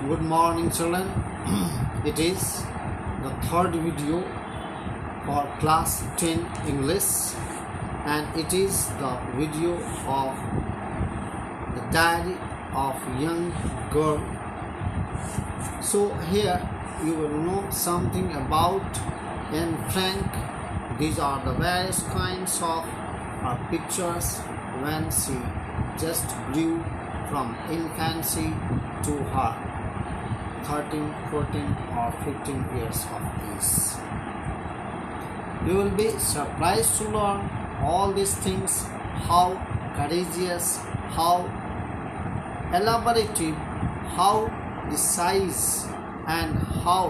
Good morning, children. It is the third video for class 10 English, and it is the video of the diary of young girl. So here you will know something about Anne Frank. These are the various kinds of her pictures when she just grew from infancy to her 13, 14 or 15 years of age. You will be surprised to learn all these things, how courageous, how elaborative, how precise, and how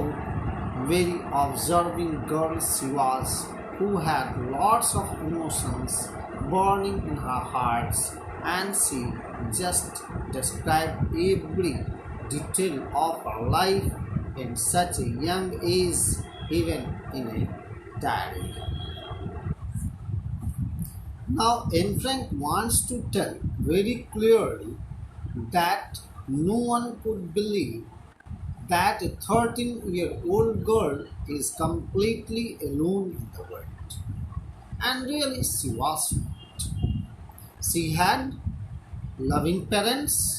very observing girl she was, who had lots of emotions burning in her hearts, and she just described every detail of her life in such a young age, even in a diary. Now, Anne Frank wants to tell very clearly that no one could believe that a 13-year-old girl is completely alone in the world. And really, she was not. She had loving parents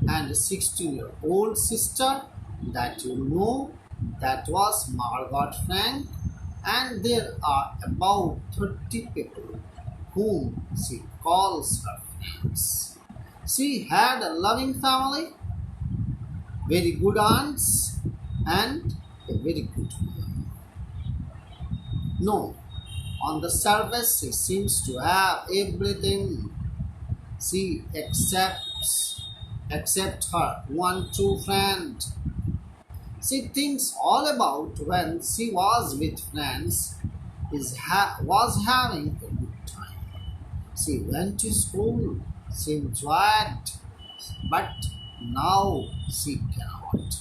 and a 16-year-old sister that you know, that was Margot Frank, and there are about 30 people whom she calls her friends. She had a loving family, very good aunts, and a very good mother. No, on the surface she seems to have everything. She except her one true friend. She thinks all about when she was with friends was having a good time. She went to school, she enjoyed, but now she cannot.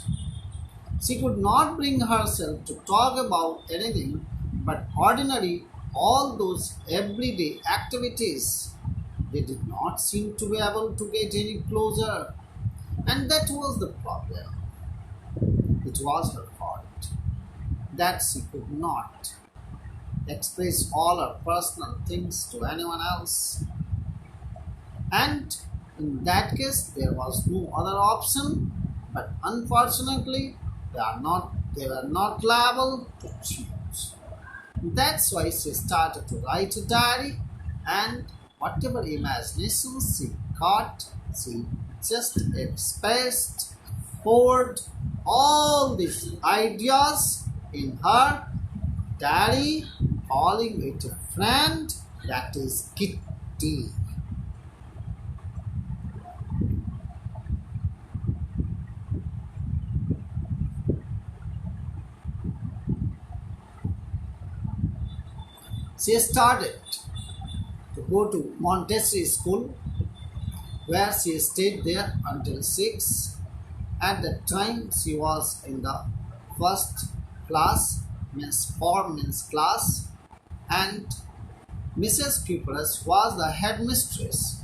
She could not bring herself to talk about anything but ordinary, all those everyday activities. They did not seem to be able to get any closer, and that was the problem. It was her fault that she could not express all her personal things to anyone else. And in that case, there was no other option, but unfortunately, they were not liable to choose. That's why she started to write a diary, and whatever imagination she got, she just expressed, poured all these ideas in her diary, calling it a friend, that is Kitty. She started to go to Montessori school, where she stayed there until 6. At that time, she was in the first class, means 4 means class, and Mrs. Cooper's was the headmistress.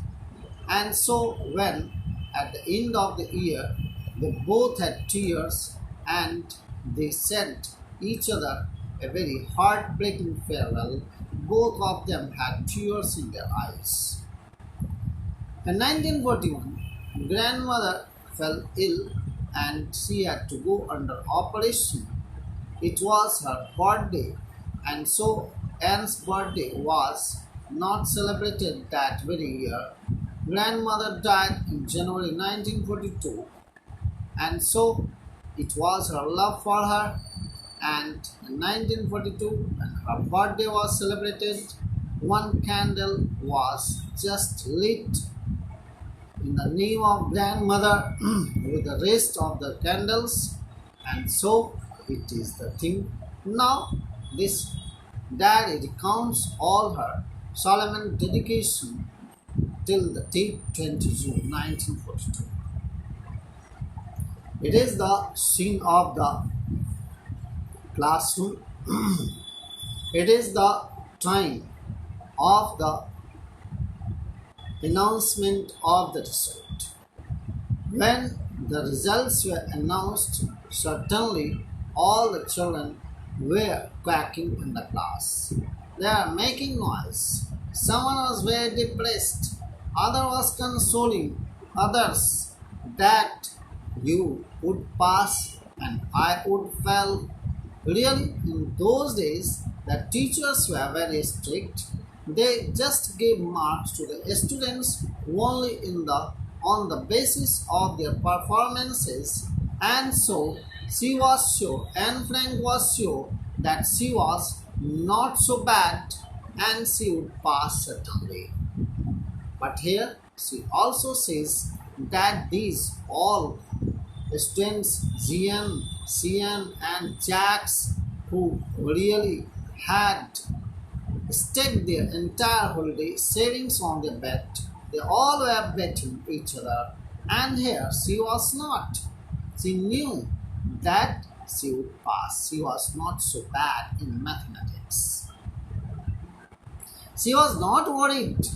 And so, when at the end of the year they both had tears, and they sent each other a very heartbreaking farewell, both of them had tears in their eyes. In 1941, grandmother fell ill and she had to go under operation. It was her birthday, and so Anne's birthday was not celebrated that very year. Grandmother died in January 1942, and so it was her love for her. And in 1942, when her birthday was celebrated, one candle was just lit in the name of grandmother with the rest of the candles, and so it is the thing. Now this diary recounts all her solemn dedication till the date 20 June 1942. It is the scene of the classroom. It is the time of the announcement of the result. When the results were announced, certainly all the children were quacking in the class. They are making noise. Someone was very depressed, other was consoling others that you would pass and I would fail. Really, in those days, the teachers were very strict. They just gave marks to the students only on the basis of their performances, and so she was sure, and Frank was sure that she was not so bad and she would pass certainly. But here she also says that these all students, GM, CM, and Jacks, who really had staked their entire holiday savings on their bet, they all were betting each other, and here she was not. She knew that she would pass. She was not so bad in mathematics. She was not worried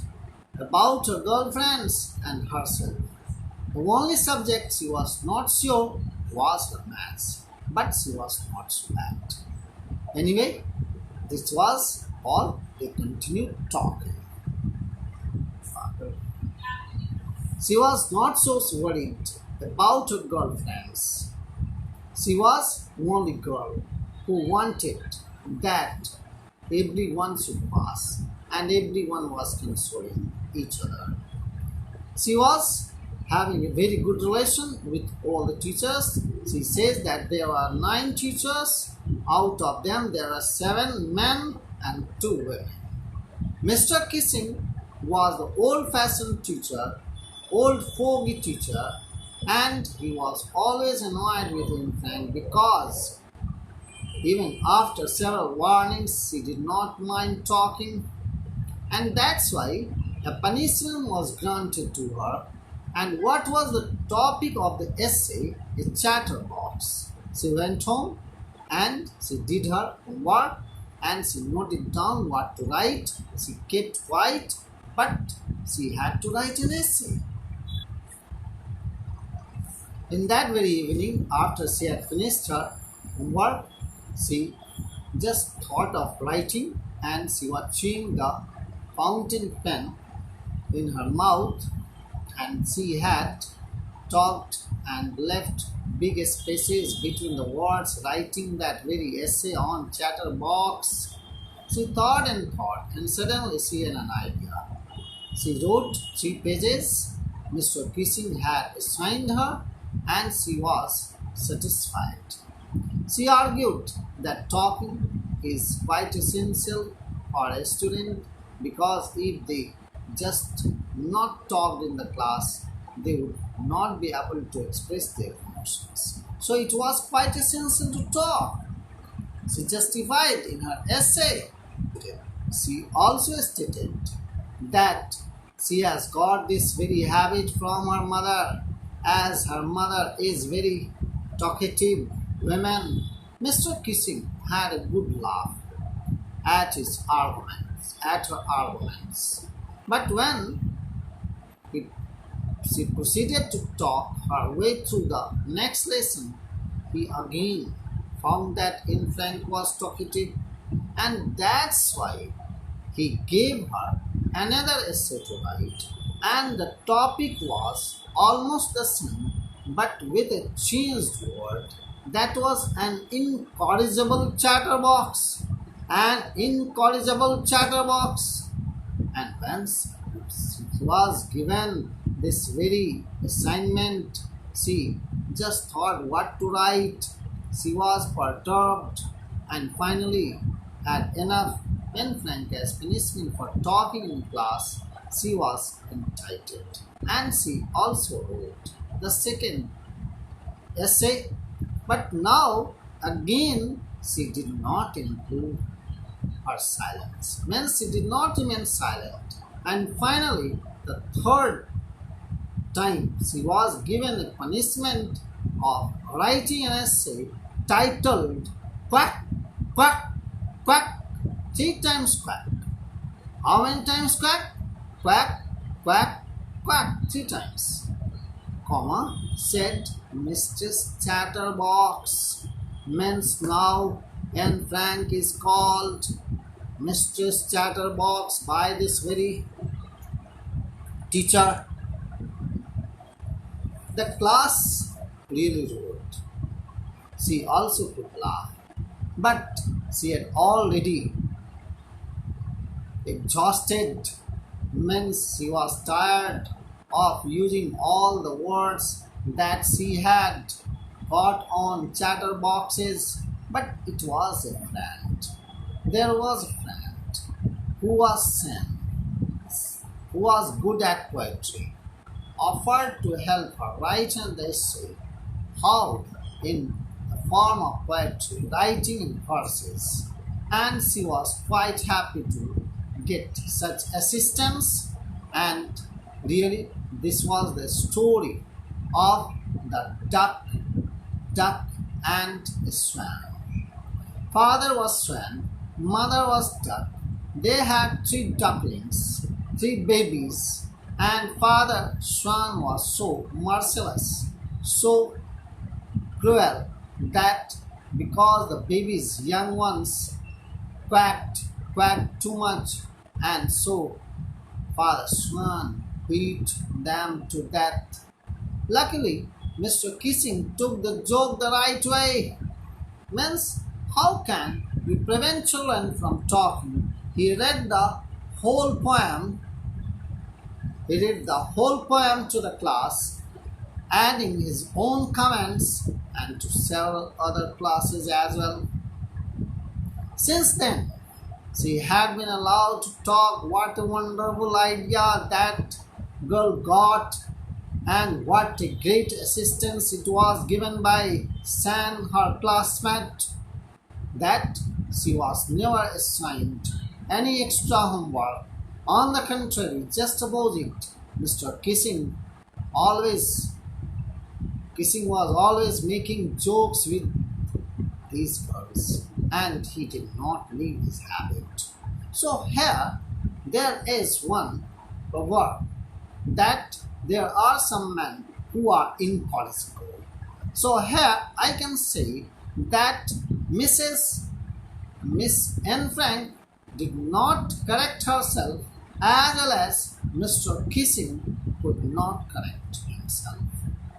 about her girlfriends and herself. The only subject she was not sure was her maths, but she was not so bad. Anyway, this was all. They continued talking. She was not so worried about her girlfriends. She was only girl who wanted that everyone should pass, and everyone was consoling each other. She was having a very good relation with all the teachers. She says that there are 9 teachers. Out of them, there are 7 men and 2 women. Mr. Kissing was the old-fashioned teacher, old fogey teacher, and he was always annoyed with him, Frank, because even after several warnings, he did not mind talking, and that's why a punishment was granted to her. And what was the topic of the essay? A chatterbox. She went home and she did her homework and she noted down what to write. She kept quiet, but she had to write an essay. In that very evening, after she had finished her homework, she just thought of writing and she was chewing the fountain pen in her mouth, and she had talked and left big spaces between the words, writing that very essay on chatterbox. She thought, and suddenly she had an idea. She wrote 3 pages. Mr. Kissing had assigned her, and she was satisfied. She argued that talking is quite essential for a student, because if they just not talked in the class, they would not be able to express their emotions. So it was quite essential to talk. She justified in her essay. She also stated that she has got this very habit from her mother, as her mother is very talkative woman. Mr. Kissing had a good laugh at her arguments. But when she proceeded to talk her way through the next lesson, he again found that Frank was talkative, and that's why he gave her another essay to write, and the topic was almost the same but with a changed word. That was an incorrigible chatterbox. An incorrigible chatterbox. And once she was given this very assignment, she just thought what to write. She was perturbed and finally had enough. When Frank as punishment for talking in class, she was entitled. And she also wrote the second essay, but now again she did not improve her silence. Means she did not remain silent. And finally, the third time, she was given a punishment of writing an essay titled Quack, Quack, Quack, 3 times quack. How many times quack? Quack, quack, quack, 3 times. Comma, said Mrs. Chatterbox means now Anne Frank is called Mistress Chatterbox by this very teacher. The class really roared. She also could laugh, but she had already exhausted means she was tired of using all the words that she had got on chatterboxes. But it was a friend. There was a friend who was Sam, who was good at poetry, offered to help her write an essay, how in the form of poetry, writing in verses, and she was quite happy to get such assistance. And really, this was the story of the duck, and a swan. Father was swan, mother was duck. They had three ducklings, three babies, and Father Swan was so merciless, so cruel that because the babies, young ones, quacked too much, and so Father Swan beat them to death. Luckily, Mr. Kissing took the joke the right way. Means, how can we prevent children from talking? He read the whole poem. He read the whole poem to the class, adding his own comments and to several other classes as well. Since then, she had been allowed to talk. What a wonderful idea that girl got, and what a great assistance it was given by San, her classmate, that she was never assigned any extra homework. On the contrary, just opposite, Mr. Kissing was always making jokes with these girls, and he did not leave his habit. So here there is one proverb that there are some men who are impolitical. So here I can say that Miss Anne Frank did not correct herself, as well as Mr. Kissing could not correct himself.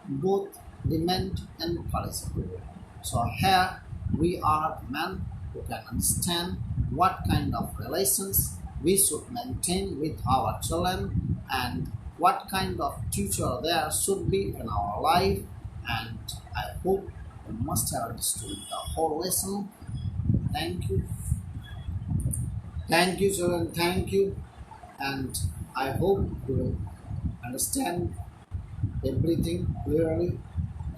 Both remained impolitical. So here we are men who can understand what kind of relations we should maintain with our children and what kind of future there should be in our life. And I hope you must have understood the whole lesson. Thank you. Thank you, children. Thank you. And I hope you will understand everything clearly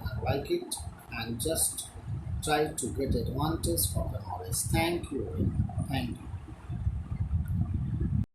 and like it, and just try to get advantage of the knowledge. Thank you. Thank you.